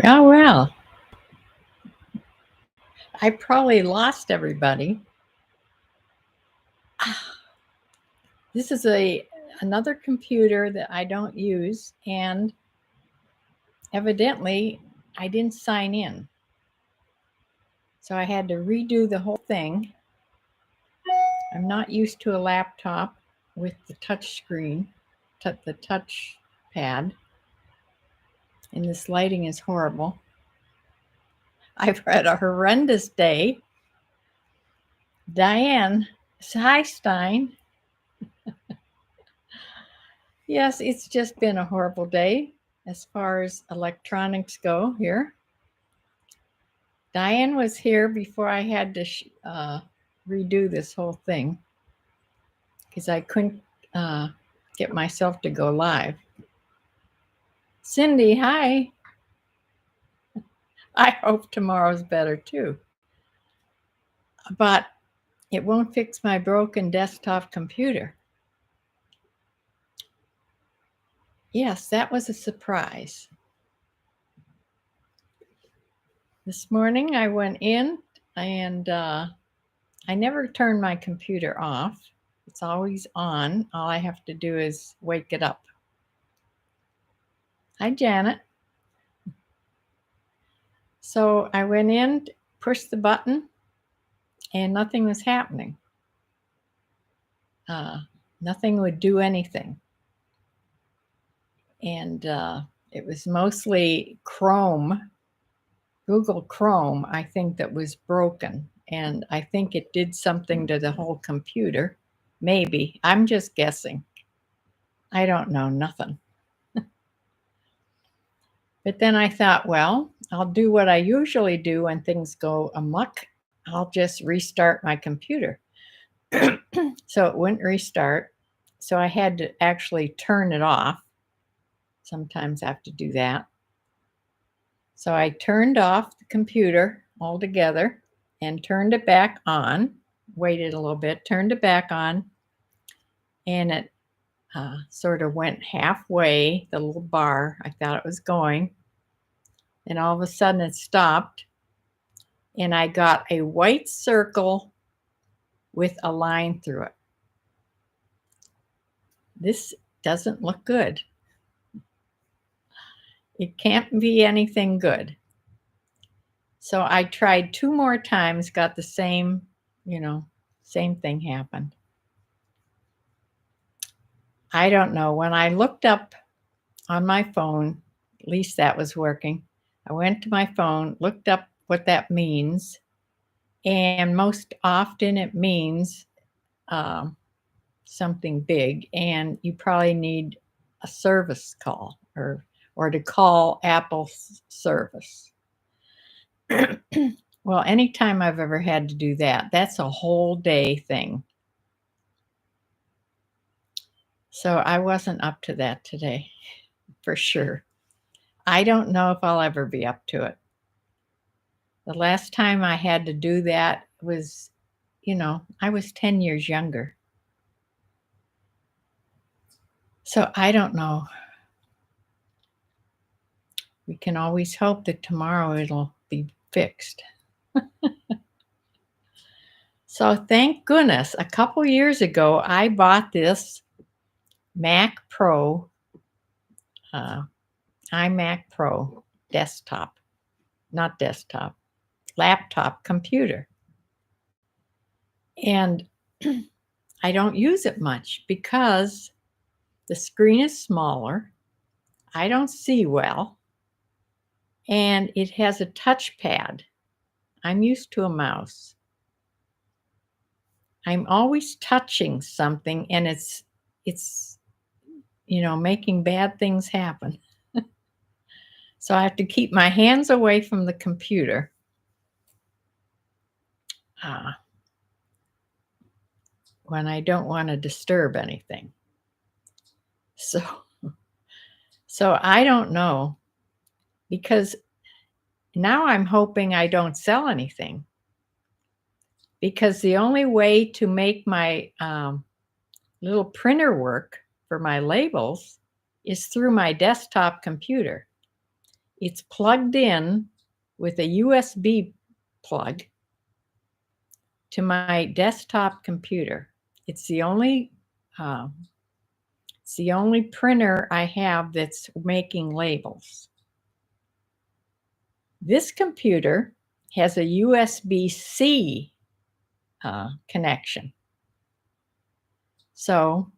Well, I probably lost everybody. This is another computer that I don't use, and evidently I didn't sign in. So I had to redo the whole thing. I'm not used to a laptop with the touch screen, the touch pad, and this lighting is horrible. I've had a horrendous day. Diane Stein. Yes, it's just been a horrible day as far as electronics go here. Diane was here before I had to redo this whole thing because I couldn't get myself to go live. Cindy, hi. I hope tomorrow's better too. But it won't fix my broken desktop computer. Yes, that was a surprise. This morning I went in and I never turn my computer off. It's always on. All I have to do is wake it up. Hi, Janet. So I went in, pushed the button, and nothing was happening. Nothing would do anything. And it was mostly Chrome, Google Chrome, I think, that was broken. And I think it did something to the whole computer. Maybe. I'm just guessing. I don't know nothing. But then I thought, well, I'll do what I usually do when things go amok. I'll just restart my computer. So it wouldn't restart. So I had to actually turn it off. Sometimes I have to do that. So I turned off the computer altogether and turned it back on, waited a little bit, turned it back on, and it sort of went halfway, the little bar. I thought it was going. And all of a sudden it stopped, and I got a white circle with a line through it. This doesn't look good. It can't be anything good. So I tried 2 more times, got the same, same thing happened. I don't know. When I looked up on my phone, at least that was working. I went to my phone, looked up what that means, and most often it means something big, and you probably need a service call or to call Apple's service. Well, anytime I've ever had to do that, that's a whole day thing. So I wasn't up to that today, for sure. I don't know if I'll ever be up to it. The last time I had to do that was, I was 10 years younger. So I don't know. We can always hope that tomorrow it'll be fixed. So thank goodness, a couple years ago, I bought this Mac Pro, iMac Pro laptop computer. And I don't use it much because the screen is smaller. I don't see well. And it has a touchpad. I'm used to a mouse. I'm always touching something, and it's making bad things happen. So I have to keep my hands away from the computer. When I don't want to disturb anything. So I don't know, because now I'm hoping I don't sell anything, because the only way to make my little printer work for my labels is through my desktop computer. It's plugged in with a USB plug to my desktop computer. It's the only printer I have that's making labels. This computer has a USB-C connection. So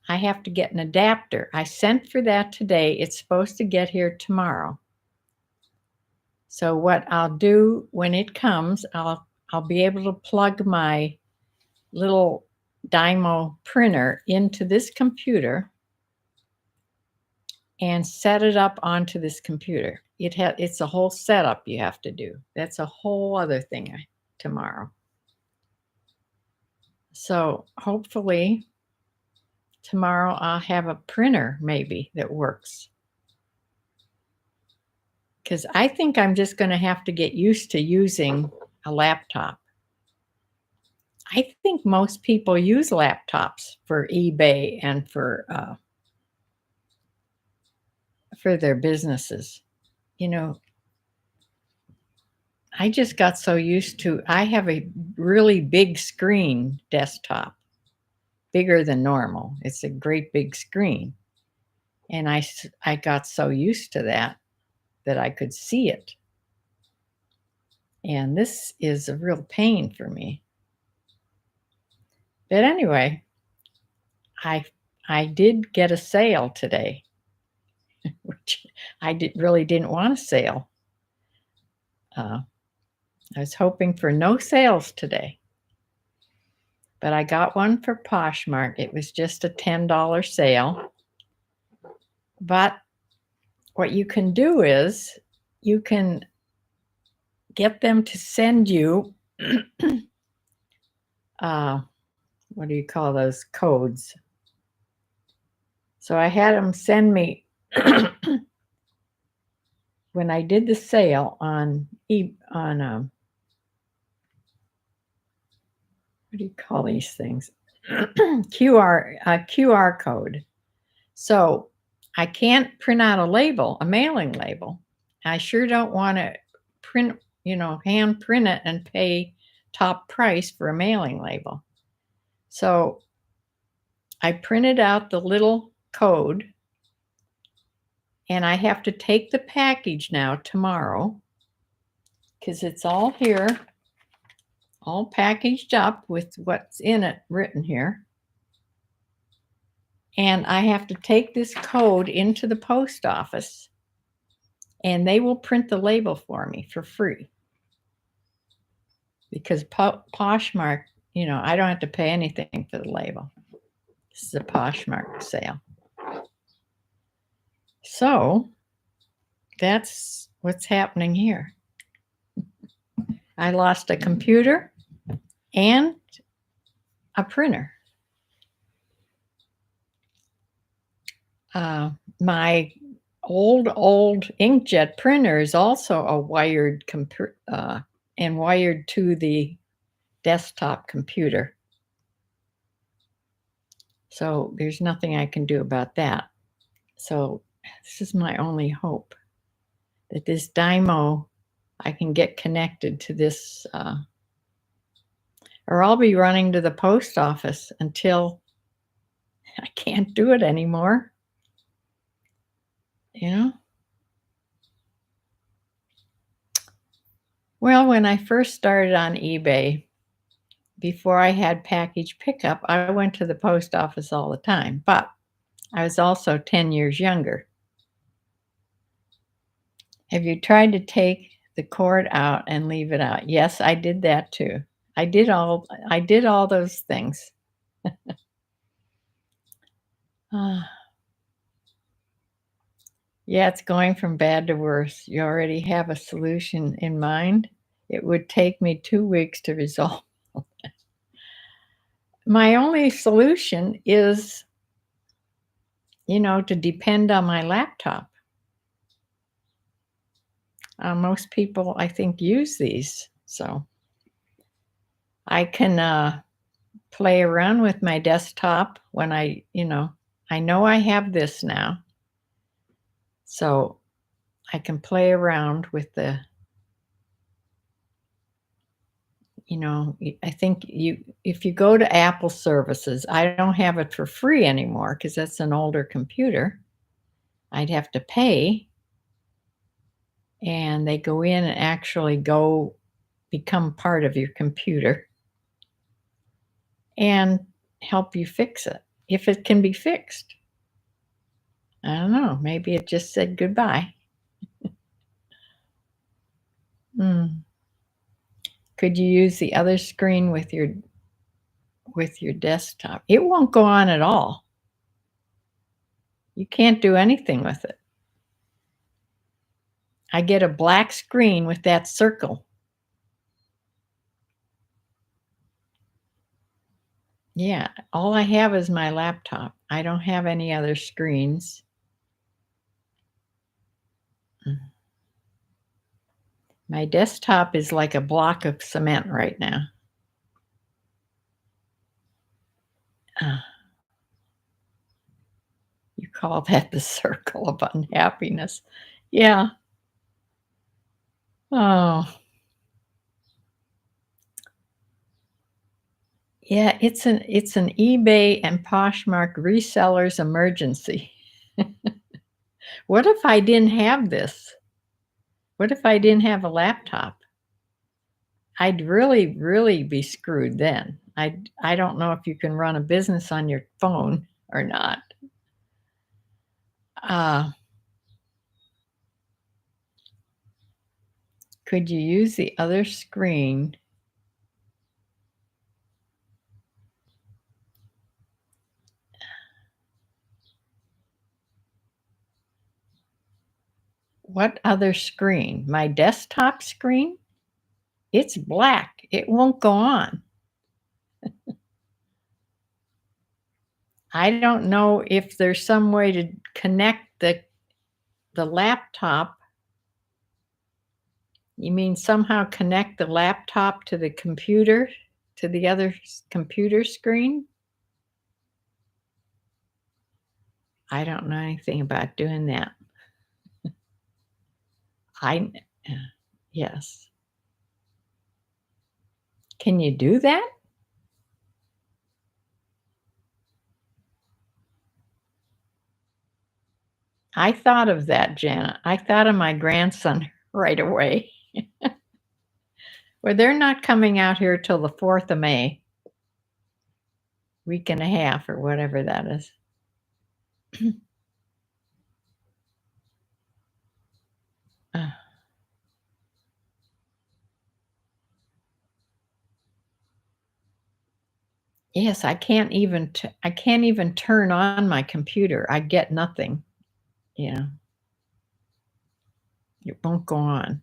I have to get an adapter. I sent for that today. It's supposed to get here tomorrow. So what I'll do when it comes, I'll be able to plug my little Dymo printer into this computer and set it up onto this computer. It's a whole setup you have to do. That's a whole other thing tomorrow. So hopefully tomorrow I'll have a printer maybe that works. Because I think I'm just going to have to get used to using a laptop. I think most people use laptops for eBay and for their businesses. You know, I just got so used to, I have a really big screen desktop, bigger than normal. It's a great big screen. And I got so used to that I could see it. And this is a real pain for me. But anyway, I did get a sale today, which I really didn't want a sale. I was hoping for no sales today. But I got one for Poshmark. It was just a $10 sale. But what you can do is you can get them to send you, what do you call those, codes? So I had them send me, when I did the sale on what do you call these things? QR code. So I can't print out a label, a mailing label. I sure don't want to print, hand print it and pay top price for a mailing label. So I printed out the little code, and I have to take the package now tomorrow because it's all here, all packaged up with what's in it written here. And I have to take this code into the post office, and they will print the label for me for free. Because Poshmark, I don't have to pay anything for the label. This is a Poshmark sale. So that's what's happening here. I lost a computer and a printer. My old inkjet printer is also a wired and wired to the desktop computer. So there's nothing I can do about that. So this is my only hope, that this Dymo, I can get connected to this, or I'll be running to the post office until I can't do it anymore. Well, when I first started on eBay, before I had package pickup, I went to the post office all the time, but I was also 10 years younger. Have you tried to take the cord out and leave it out? Yes, I did that too. I did all those things. Yeah, it's going from bad to worse. You already have a solution in mind. It would take me 2 weeks to resolve. My only solution is, to depend on my laptop. Most people, I think, use these. So I can play around with my desktop when I know I have this now. So I can play around with the, I think if you go to Apple services, I don't have it for free anymore because that's an older computer. I'd have to pay. And they go in and actually become part of your computer and help you fix it if it can be fixed. I don't know. Maybe it just said goodbye. Could you use the other screen with your desktop? It won't go on at all. You can't do anything with it. I get a black screen with that circle. Yeah, all I have is my laptop. I don't have any other screens. My desktop is like a block of cement right now. You call that the circle of unhappiness. Yeah. Oh. Yeah, it's an eBay and Poshmark resellers emergency. What if I didn't have this? What if I didn't have a laptop? I'd really, really be screwed then. I don't know if you can run a business on your phone or not. Could you use the other screen? What other screen? My desktop screen? It's black. It won't go on. I don't know if there's some way to connect the laptop. You mean somehow connect the laptop to the computer, to the other computer screen? I don't know anything about doing that. Yes. Can you do that? I thought of that, Janet. I thought of my grandson right away. Well, they're not coming out here till the 4th of May. Week and a half or whatever that is. Yes, I can't even turn on my computer. I get nothing. Yeah. It won't go on.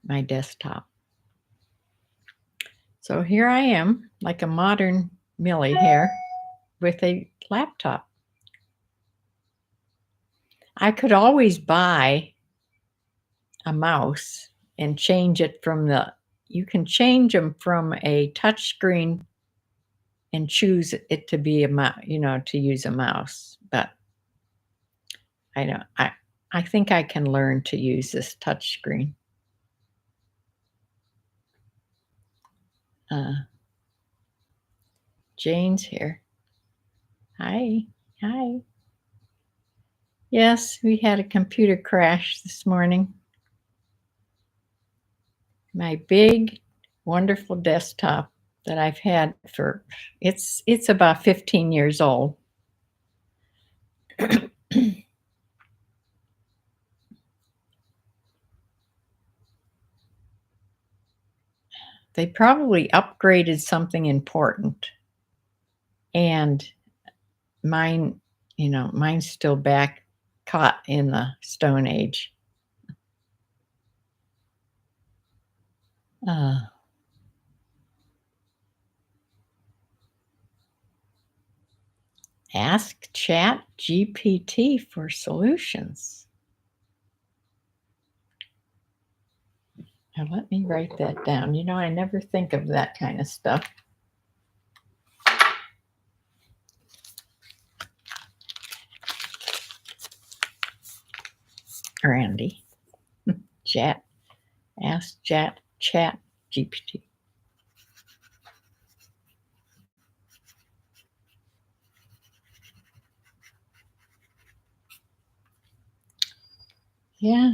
My desktop. So here I am, like a modern Millie here, with a laptop. I could always buy a mouse and change it you can change them from a touch screen and choose it to be to use a mouse. But I think I can learn to use this touch screen. Jane's here. Hi. Hi. Yes, we had a computer crash this morning. My big, wonderful desktop that I've had it's about 15 years old. They probably upgraded something important. And mine's still back caught in the Stone Age. Ask Chat GPT for solutions. Now let me write that down. You know, I never think of that kind of stuff. Randy. Chat. Ask chat GPT. Yeah.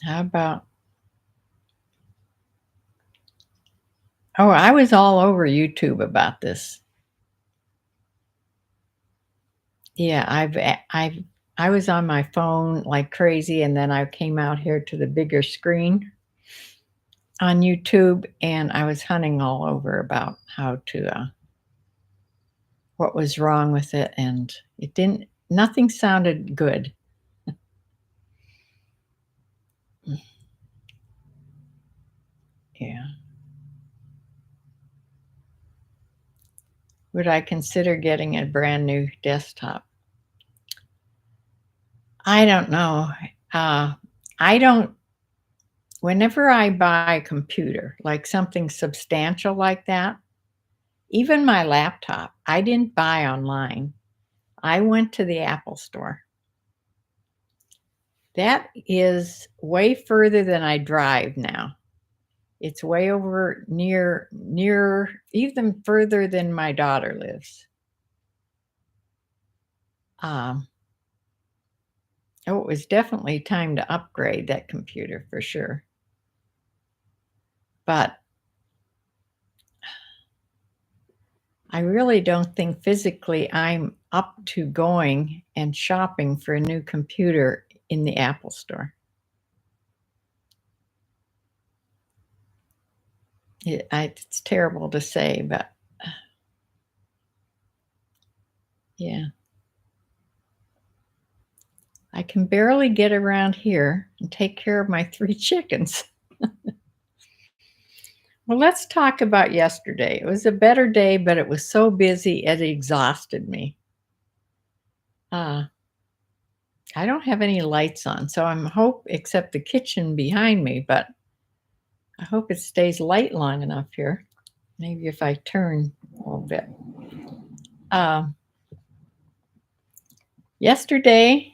How about? Oh, I was all over YouTube about this. Yeah, I was on my phone like crazy, and then I came out here to the bigger screen on YouTube, and I was hunting all over about how to what was wrong with it, and it didn't. Nothing sounded good. Yeah. Would I consider getting a brand new desktop? I don't know. I don't. Whenever I buy a computer, like something substantial like that, even my laptop, I didn't buy online. I went to the Apple store. That is way further than I drive now. It's way over near even further than my daughter lives. Oh, it was definitely time to upgrade that computer for sure. But I really don't think physically I'm up to going and shopping for a new computer in the Apple store. It's terrible to say, but yeah. I can barely get around here and take care of my 3 chickens. Well, let's talk about yesterday. It was a better day, but it was so busy it exhausted me. I don't have any lights on, so I'm except the kitchen behind me, but I hope it stays light long enough here. Maybe if I turn a little bit. Yesterday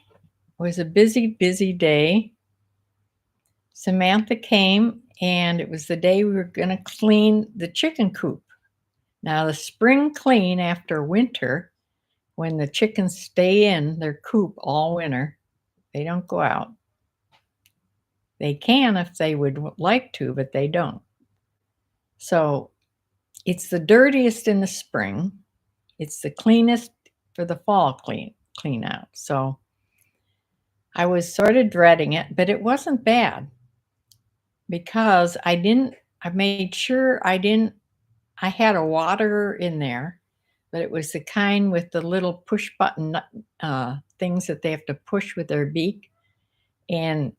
was a busy, busy day. Samantha came, and it was the day we were going to clean the chicken coop. Now, the spring clean after winter, when the chickens stay in their coop all winter, they don't go out. They can if they would like to, but they don't. So it's the dirtiest in the spring. It's the cleanest for the fall clean out. So I was sort of dreading it, but it wasn't bad because I made sure I had a waterer in there, but it was the kind with the little push button things that they have to push with their beak, and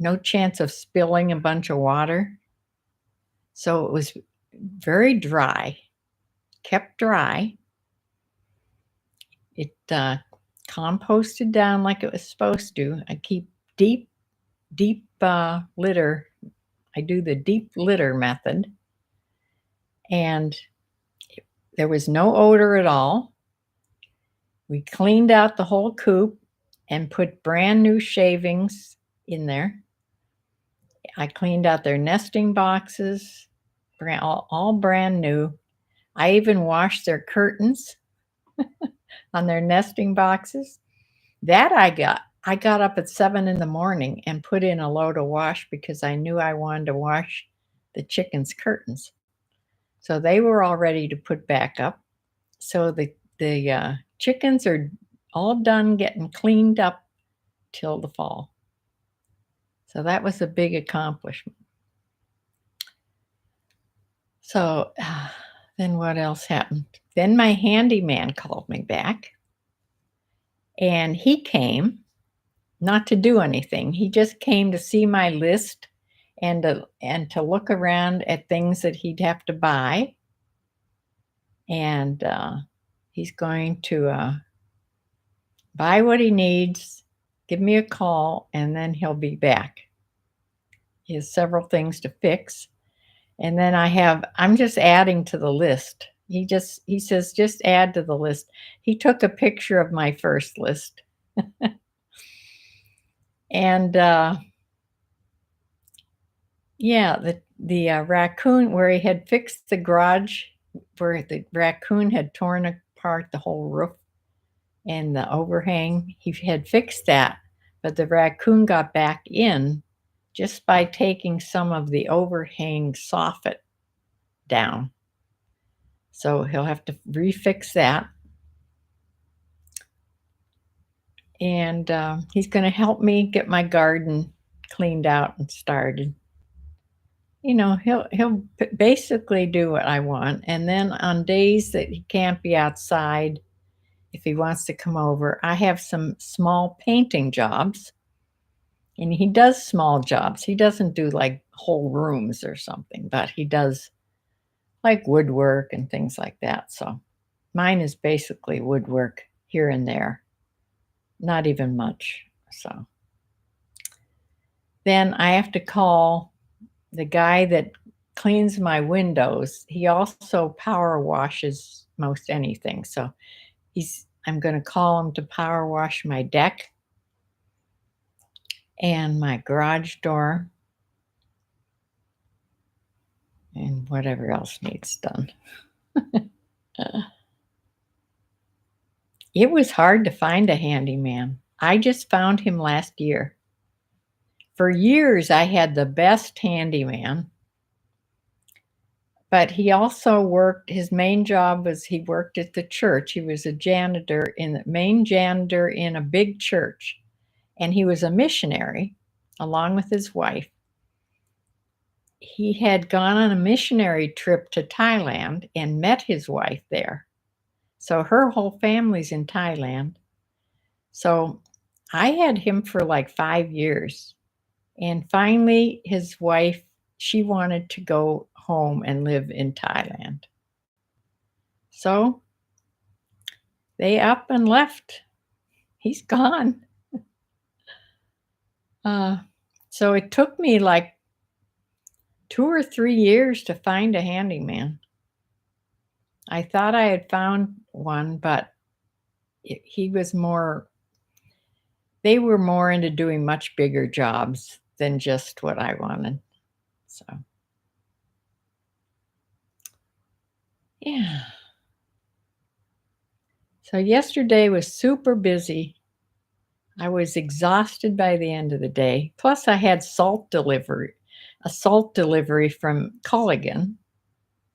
no chance of spilling a bunch of water. So it was very dry, kept dry. It composted down like it was supposed to. I keep deep litter. I do the deep litter method, and there was no odor at all. We cleaned out the whole coop and put brand new shavings in there. I cleaned out their nesting boxes, all brand new. I even washed their curtains on their nesting boxes. That I got up at 7 in the morning and put in a load of wash because I knew I wanted to wash the chickens' curtains. So they were all ready to put back up. So the chickens are all done getting cleaned up till the fall. So that was a big accomplishment. So then what else happened? Then my handyman called me back, and he came not to do anything. He just came to see my list and to look around at things that he'd have to buy. And he's going to buy what he needs give me a call, and then he'll be back. He has several things to fix. And then I'm just adding to the list. He says, just add to the list. He took a picture of my first list. And yeah, the raccoon, where he had fixed the garage, where the raccoon had torn apart the whole roof and the overhang, he had fixed that, but the raccoon got back in just by taking some of the overhang soffit down. So he'll have to refix that. And he's going to help me get my garden cleaned out and started. You know, he'll basically do what I want. And then on days that he can't be outside, if he wants to come over, I have some small painting jobs. And he does small jobs. He doesn't do like whole rooms or something, but he does like woodwork and things like that. So mine is basically woodwork here and there, not even much. So then I have to call the guy that cleans my windows. He also power washes most anything. So I'm going to call him to power wash my deck and my garage door and whatever else needs done. It was hard to find a handyman. I just found him last year. For years, I had the best handyman, but he also worked, his main job was he worked at the church. He was a main janitor in a big church, and he was a missionary along with his wife. He had gone on a missionary trip to Thailand and met his wife there. So her whole family's in Thailand. So I had him for like 5 years. And finally, his wife, she wanted to go home and live in Thailand. So they up and left. He's gone. So it took me like 2 or 3 years to find a handyman. I thought I had found one, but they were more into doing much bigger jobs than just what I wanted. So, yeah. So yesterday was super busy. I was exhausted by the end of the day. Plus, I had a salt delivery from Culligan.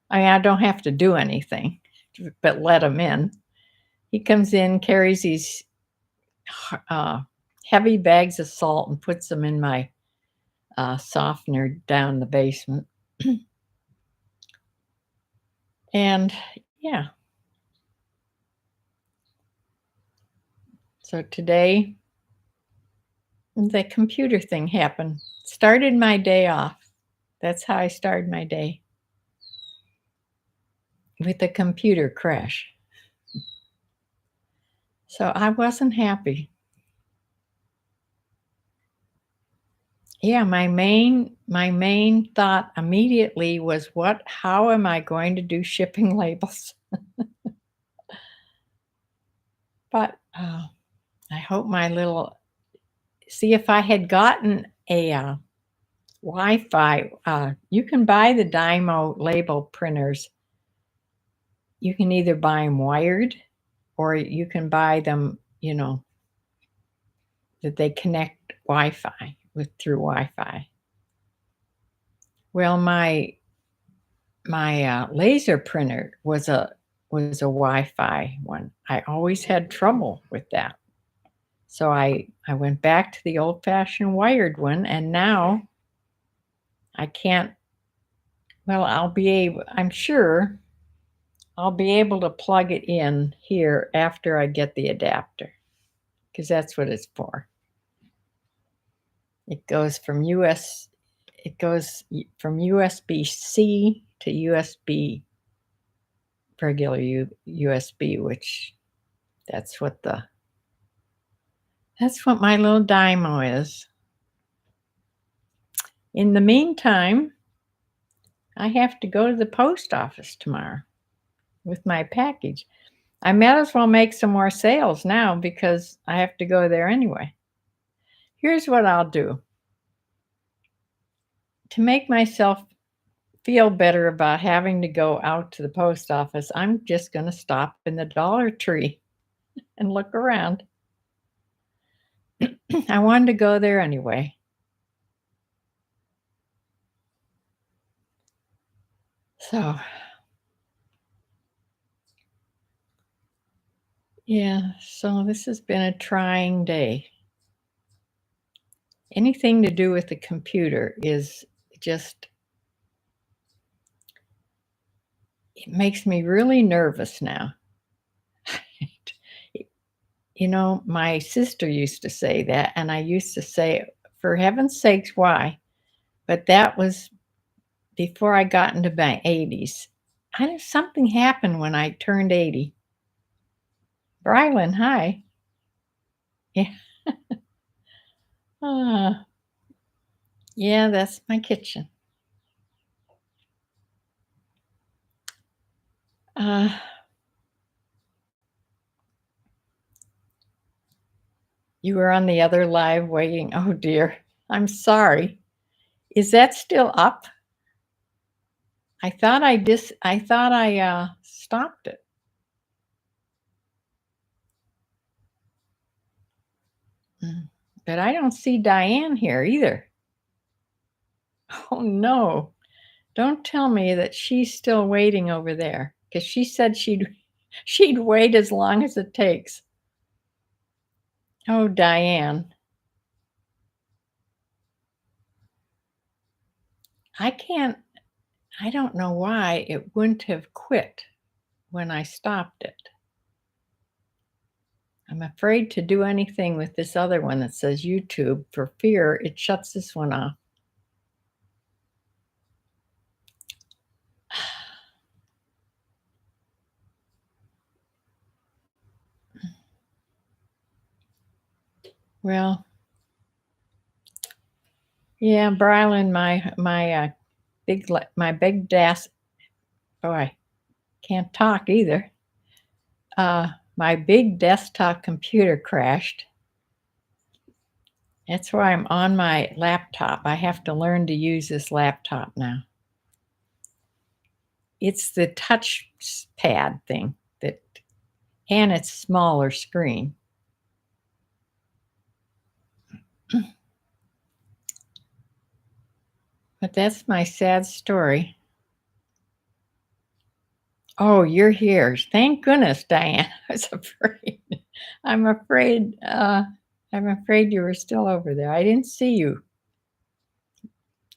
I mean, I don't have to do anything, but let him in. He comes in, carries these heavy bags of salt and puts them in my softener down the basement. And yeah. So today, the computer thing happened. Started my day off. That's how I started my day. With a computer crash. So I wasn't happy. Yeah, my main thought immediately was, how am I going to do shipping labels? But I hope see if I had gotten a Wi-Fi, you can buy the Dymo label printers. You can either buy them wired or you can buy them, that they connect Wi-Fi through Wi-Fi. Well, my laser printer was a Wi-Fi one. I always had trouble with that. So I went back to the old-fashioned wired one, and now I can't, well, I'm sure I'll be able to plug it in here after I get the adapter, because that's what it's for. It goes from USB-C to regular USB, which that's what the That's what my little dimo is. In the meantime, I have to go to the post office tomorrow with my package. I might as well make some more sales now because I have to go there anyway. Here's what I'll do. To make myself feel better about having to go out to the post office, I'm just going to stop in the Dollar Tree and look around. I wanted to go there anyway. So, yeah, so this has been a trying day. Anything to do with the computer is just, it makes me really nervous now. You know, my sister used to say that, and I used to say, for heaven's sakes, why? But that was before I got into my 80s. Something happened when I turned 80. Brylan, hi. Yeah. Yeah, that's my kitchen. You were on the other live waiting. Oh dear. I'm sorry. Is that still up? I thought I stopped it. But I don't see Diane here either. Oh no. Don't tell me that she's still waiting over there, because she said she'd wait as long as it takes. Oh, Diane. I don't know why it wouldn't have quit when I stopped it. I'm afraid to do anything with this other one that says YouTube for fear it shuts this one off. Well, yeah, Brylan, my big desk. Oh, I can't talk either. My big desktop computer crashed. That's why I'm on my laptop. I have to learn to use this laptop now. It's the touch pad thing and it's smaller screen. But that's my sad story. Oh, you're here. Thank goodness, Diane. I was afraid. I'm afraid you were still over there. I didn't see you.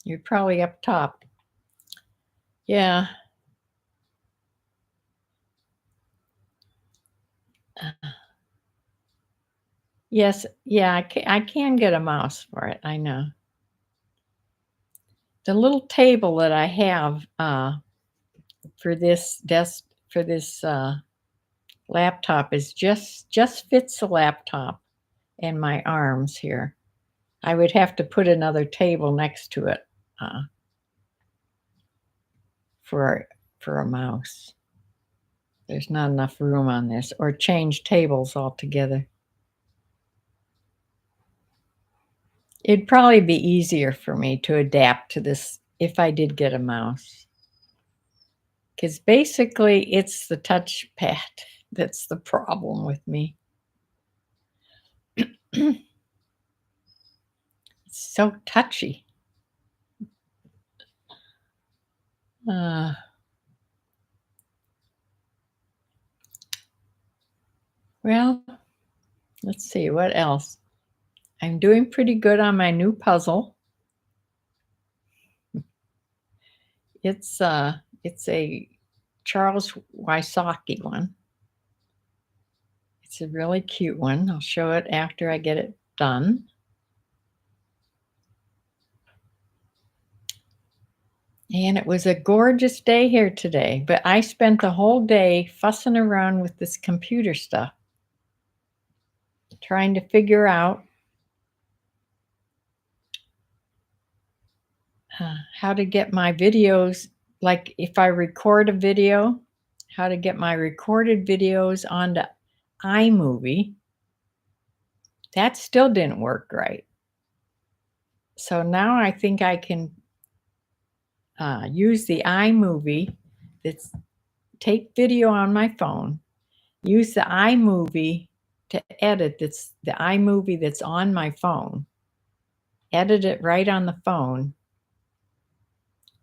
You're probably up top. Yeah. Yes. Yeah, I can get a mouse for it. I know. The little table that I have for this laptop is just fits the laptop and my arms here. I would have to put another table next to it for a mouse. There's not enough room on this, or change tables altogether. It'd probably be easier for me to adapt to this if I did get a mouse. Because basically it's the touchpad that's the problem with me. It's so touchy. Well, let's see, what else? I'm doing pretty good on my new puzzle. It's a Charles Wysocki one. It's a really cute one. I'll show it after I get it done. And it was a gorgeous day here today, but I spent the whole day fussing around with this computer stuff. trying to figure out how to get my videos, like if I record a video, how to get my recorded videos onto iMovie. That still didn't work right. So now I think I can use the iMovie. That's take video on my phone, use the iMovie to edit. That's the iMovie that's on my phone. Edit it right on the phone,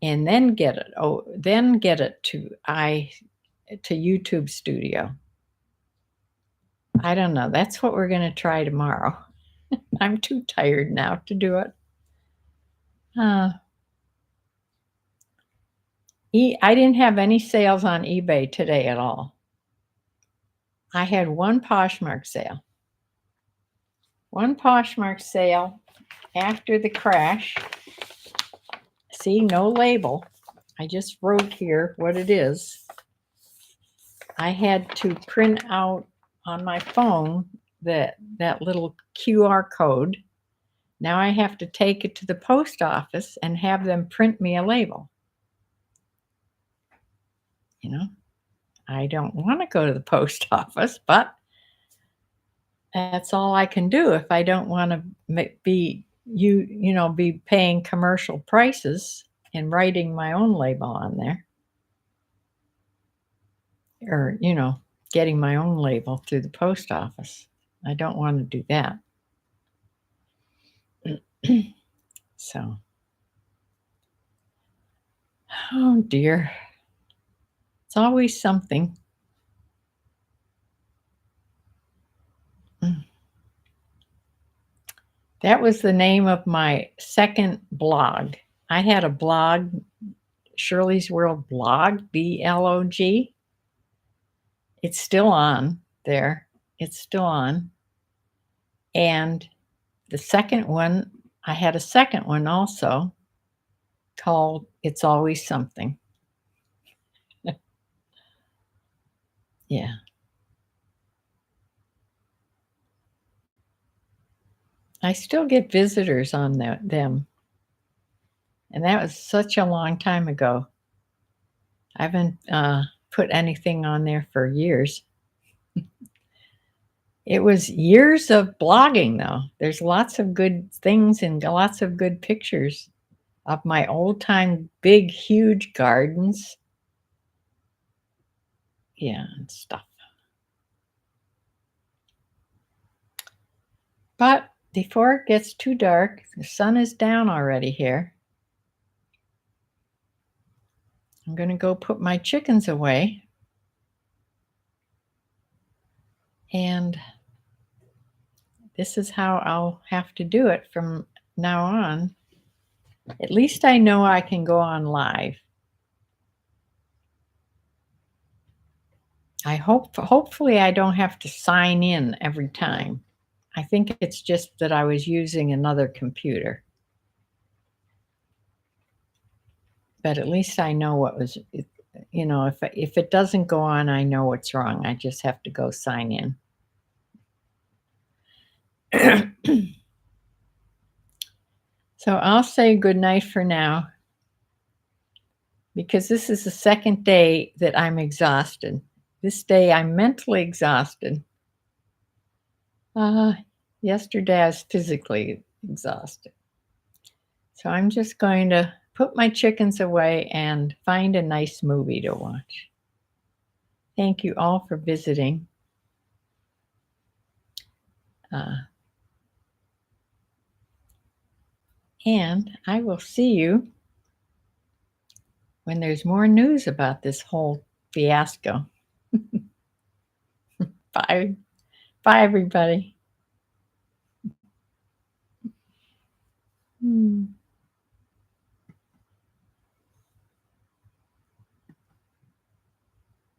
and then get it. Then get it to YouTube Studio. I don't know. That's what we're going to try tomorrow. I'm too tired now to do it. I didn't have any sales on eBay today at all. I had one Poshmark sale. One Poshmark sale after the crash. See, no label. I just wrote here what it is. I had to print out on my phone that little QR code. Now I have to take it to the post office and have them print me a label. You know, I don't want to go to the post office, but that's all I can do if I don't want to be paying commercial prices and writing my own label on there. Or, getting my own label through the post office. I don't want to do that. So, oh dear. It's always something. That was the name of my second blog. I had a blog, Shirley's World Blog, BLOG. It's still on there. It's still on. And the second one, I had a second one also called It's Always Something. Yeah. I still get visitors on them. And that was such a long time ago. I haven't put anything on there for years. It was years of blogging, though. There's lots of good things and lots of good pictures of my old-time big, huge gardens. Yeah, and stuff. But before it gets too dark, the sun is down already here. I'm going to go put my chickens away. And this is how I'll have to do it from now on. At least I know I can go on live. Hopefully I don't have to sign in every time. I think it's just that I was using another computer. But at least I know what was, if it doesn't go on, I know what's wrong. I just have to go sign in. So I'll say good night for now, because this is the second day that I'm exhausted. This day I'm mentally exhausted. Yesterday I was physically exhausted. So I'm just going to put my chickens away and find a nice movie to watch. Thank you all for visiting. And I will see you when there's more news about this whole fiasco. Bye. Bye, everybody.